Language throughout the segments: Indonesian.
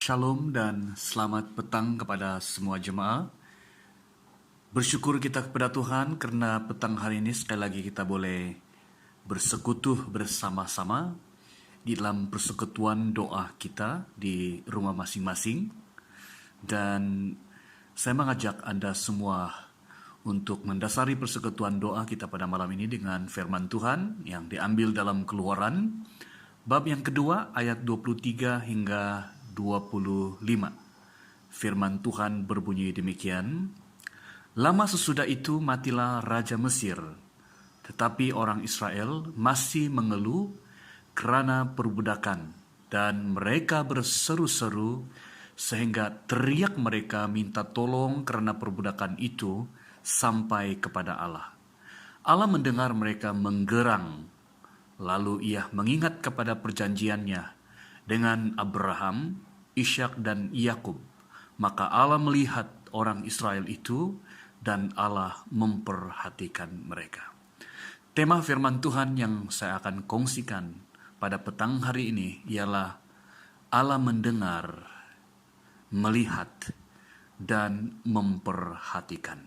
Shalom dan selamat petang kepada semua jemaat. Bersyukur kita kepada Tuhan karena petang hari ini sekali lagi kita boleh bersekutu bersama-sama di dalam persekutuan doa kita di rumah masing-masing. Dan saya mengajak Anda semua untuk mendasari persekutuan doa kita pada malam ini dengan firman Tuhan yang diambil dalam Keluaran bab yang kedua ayat 23 hingga 25. Firman Tuhan berbunyi demikian. Lama sesudah itu matilah Raja Mesir, tetapi orang Israel masih mengeluh karena perbudakan, dan mereka berseru-seru sehingga teriak mereka minta tolong karena perbudakan itu sampai kepada Allah. Allah mendengar mereka menggerang, lalu ia mengingat kepada perjanjiannya dengan Abraham, Ishak dan Yakub. Maka Allah melihat orang Israel itu dan Allah memperhatikan mereka. Tema firman Tuhan yang saya akan kongsikan pada petang hari ini ialah Allah mendengar, melihat, dan memperhatikan.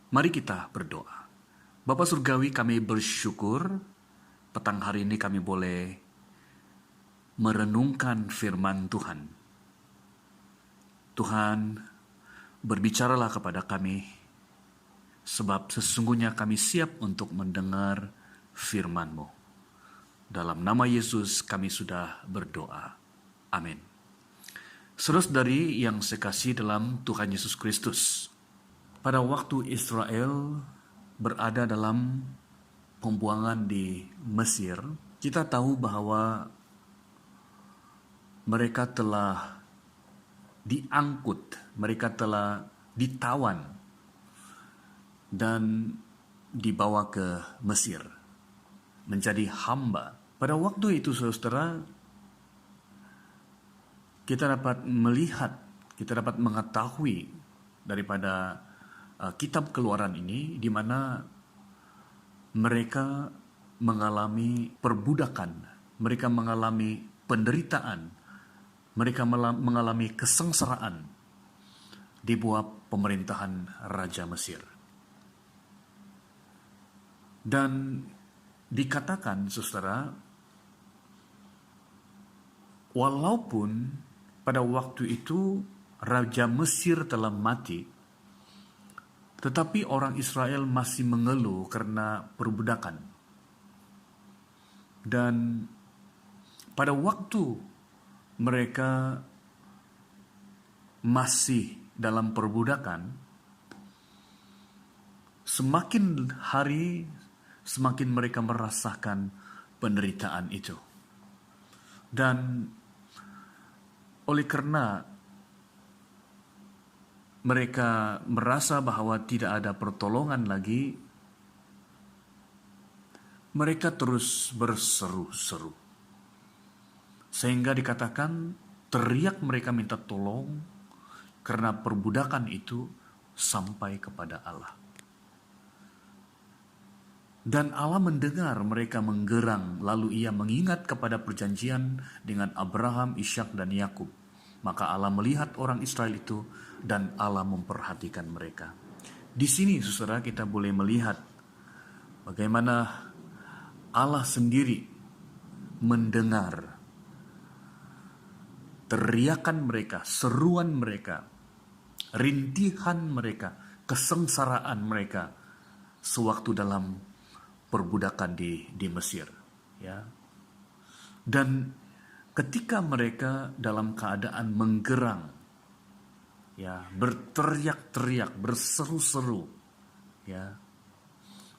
Mari kita berdoa. Bapa Surgawi, kami bersyukur petang hari ini kami boleh merenungkan firman Tuhan. Tuhan, berbicaralah kepada kami, sebab sesungguhnya kami siap untuk mendengar firman-Mu. Dalam nama Yesus kami sudah berdoa. Amin. Saudara-saudari yang saya kasih dalam Tuhan Yesus Kristus, pada waktu Israel berada dalam pembuangan di Mesir, kita tahu bahwa mereka telah diangkut, mereka telah ditawan dan dibawa ke Mesir menjadi hamba. Pada waktu itu saudara, kita dapat melihat, kita dapat mengetahui daripada kitab Keluaran ini di mana mereka mengalami perbudakan, mereka mengalami penderitaan, mereka mengalami kesengsaraan di bawah pemerintahan Raja Mesir. Dan dikatakan, saudara, walaupun pada waktu itu Raja Mesir telah mati, tetapi orang Israel masih mengeluh karena perbudakan. Dan pada waktu mereka masih dalam perbudakan, semakin hari semakin mereka merasakan penderitaan itu. Dan oleh karena mereka merasa bahwa tidak ada pertolongan lagi, mereka terus berseru-seru. Sehingga dikatakan teriak mereka minta tolong karena perbudakan itu sampai kepada Allah. Dan Allah mendengar mereka menggerang, lalu ia mengingat kepada perjanjian dengan Abraham, Ishak dan Yakub. Maka Allah melihat orang Israel itu dan Allah memperhatikan mereka. Di sini saudara kita boleh melihat bagaimana Allah sendiri mendengar teriakan mereka, seruan mereka, rintihan mereka, kesengsaraan mereka sewaktu dalam perbudakan di Mesir, ya. Dan ketika mereka dalam keadaan menggerang, ya, berteriak-teriak, berseru-seru, ya,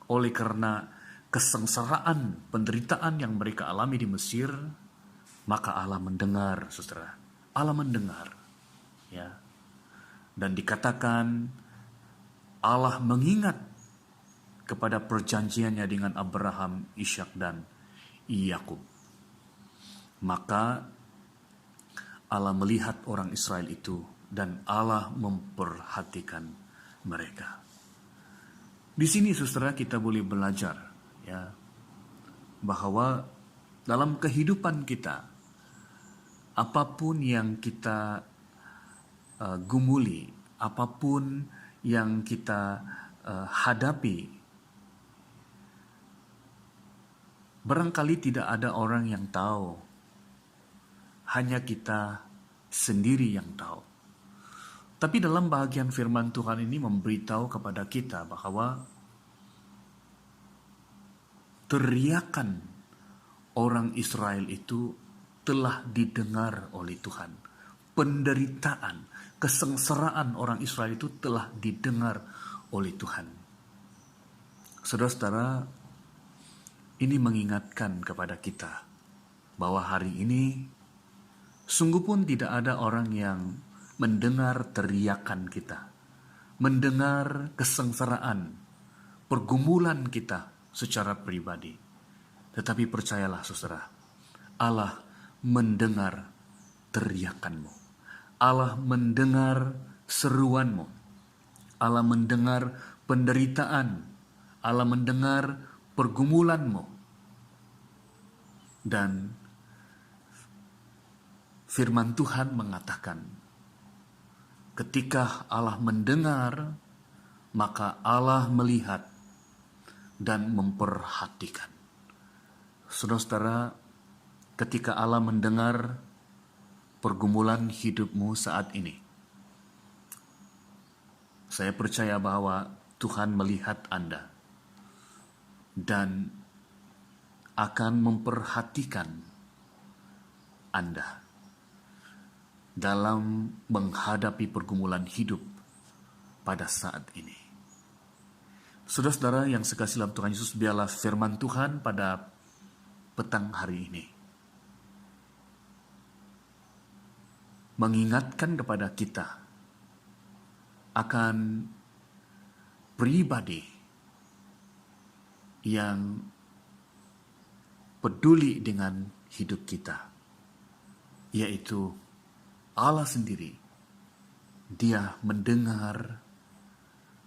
oleh karena kesengsaraan, penderitaan yang mereka alami di Mesir, maka Allah mendengar, saudara. Allah mendengar, ya. Dan dikatakan Allah mengingat kepada perjanjiannya dengan Abraham, Ishak dan Yakub. Maka Allah melihat orang Israel itu dan Allah memperhatikan mereka. Di sini saudara kita boleh belajar, ya, bahwa dalam kehidupan kita apapun yang kita gumuli, apapun yang kita hadapi, barangkali tidak ada orang yang tahu, hanya kita sendiri yang tahu. Tapi dalam bahagian firman Tuhan ini memberitahu kepada kita bahwa teriakan orang Israel itu telah didengar oleh Tuhan. Penderitaan, kesengsaraan orang Israel itu telah didengar oleh Tuhan. Saudara-saudara, ini mengingatkan kepada kita bahwa hari ini sungguh pun tidak ada orang yang mendengar teriakan kita, mendengar kesengsaraan, pergumulan kita secara pribadi. Tetapi percayalah saudara, Allah mendengar teriakanmu. Allah mendengar seruanmu. Allah mendengar penderitaan. Allah mendengar pergumulanmu. Dan firman Tuhan mengatakan, ketika Allah mendengar, maka Allah melihat dan memperhatikan. Saudara-saudara, ketika Allah mendengar pergumulan hidupmu saat ini, saya percaya bahwa Tuhan melihat Anda dan akan memperhatikan Anda dalam menghadapi pergumulan hidup pada saat ini. Saudara-saudara yang sekasih dalam Tuhan Yesus, biarlah firman Tuhan pada petang hari ini mengingatkan kepada kita akan pribadi yang peduli dengan hidup kita, yaitu Allah sendiri. Dia mendengar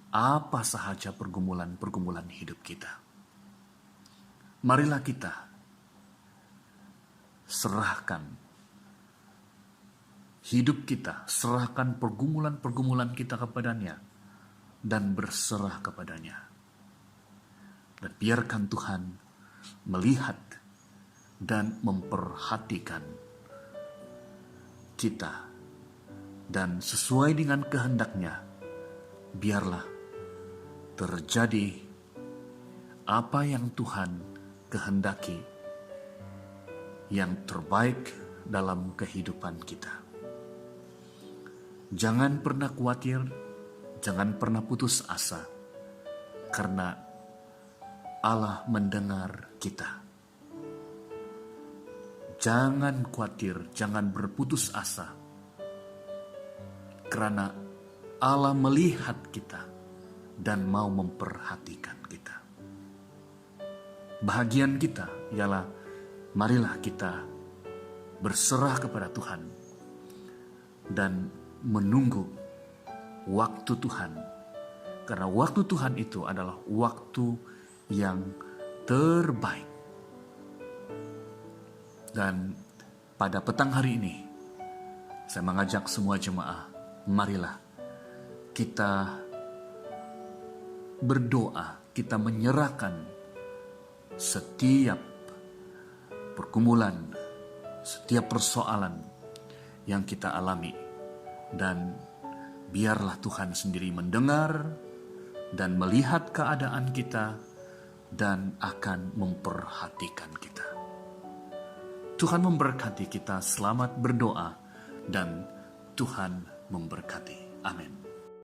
apa sahaja pergumulan-pergumulan hidup kita. Marilah kita serahkan hidup kita, serahkan pergumulan-pergumulan kita kepadanya, dan berserah kepadanya. Dan biarkan Tuhan melihat dan memperhatikan kita, dan sesuai dengan kehendaknya, biarlah terjadi apa yang Tuhan kehendaki, yang terbaik dalam kehidupan kita. Jangan pernah khawatir, jangan pernah putus asa, karena Allah mendengar kita. Jangan khawatir, jangan berputus asa, karena Allah melihat kita dan mau memperhatikan kita. Bahagian kita ialah marilah kita berserah kepada Tuhan dan menunggu waktu Tuhan. Karena waktu Tuhan itu adalah waktu yang terbaik. Dan pada petang hari ini, saya mengajak semua jemaah, marilah kita berdoa, kita menyerahkan setiap pergumulan, setiap persoalan yang kita alami, dan biarlah Tuhan sendiri mendengar dan melihat keadaan kita dan akan memperhatikan kita. Tuhan memberkati kita, selamat berdoa, dan Tuhan memberkati. Amin.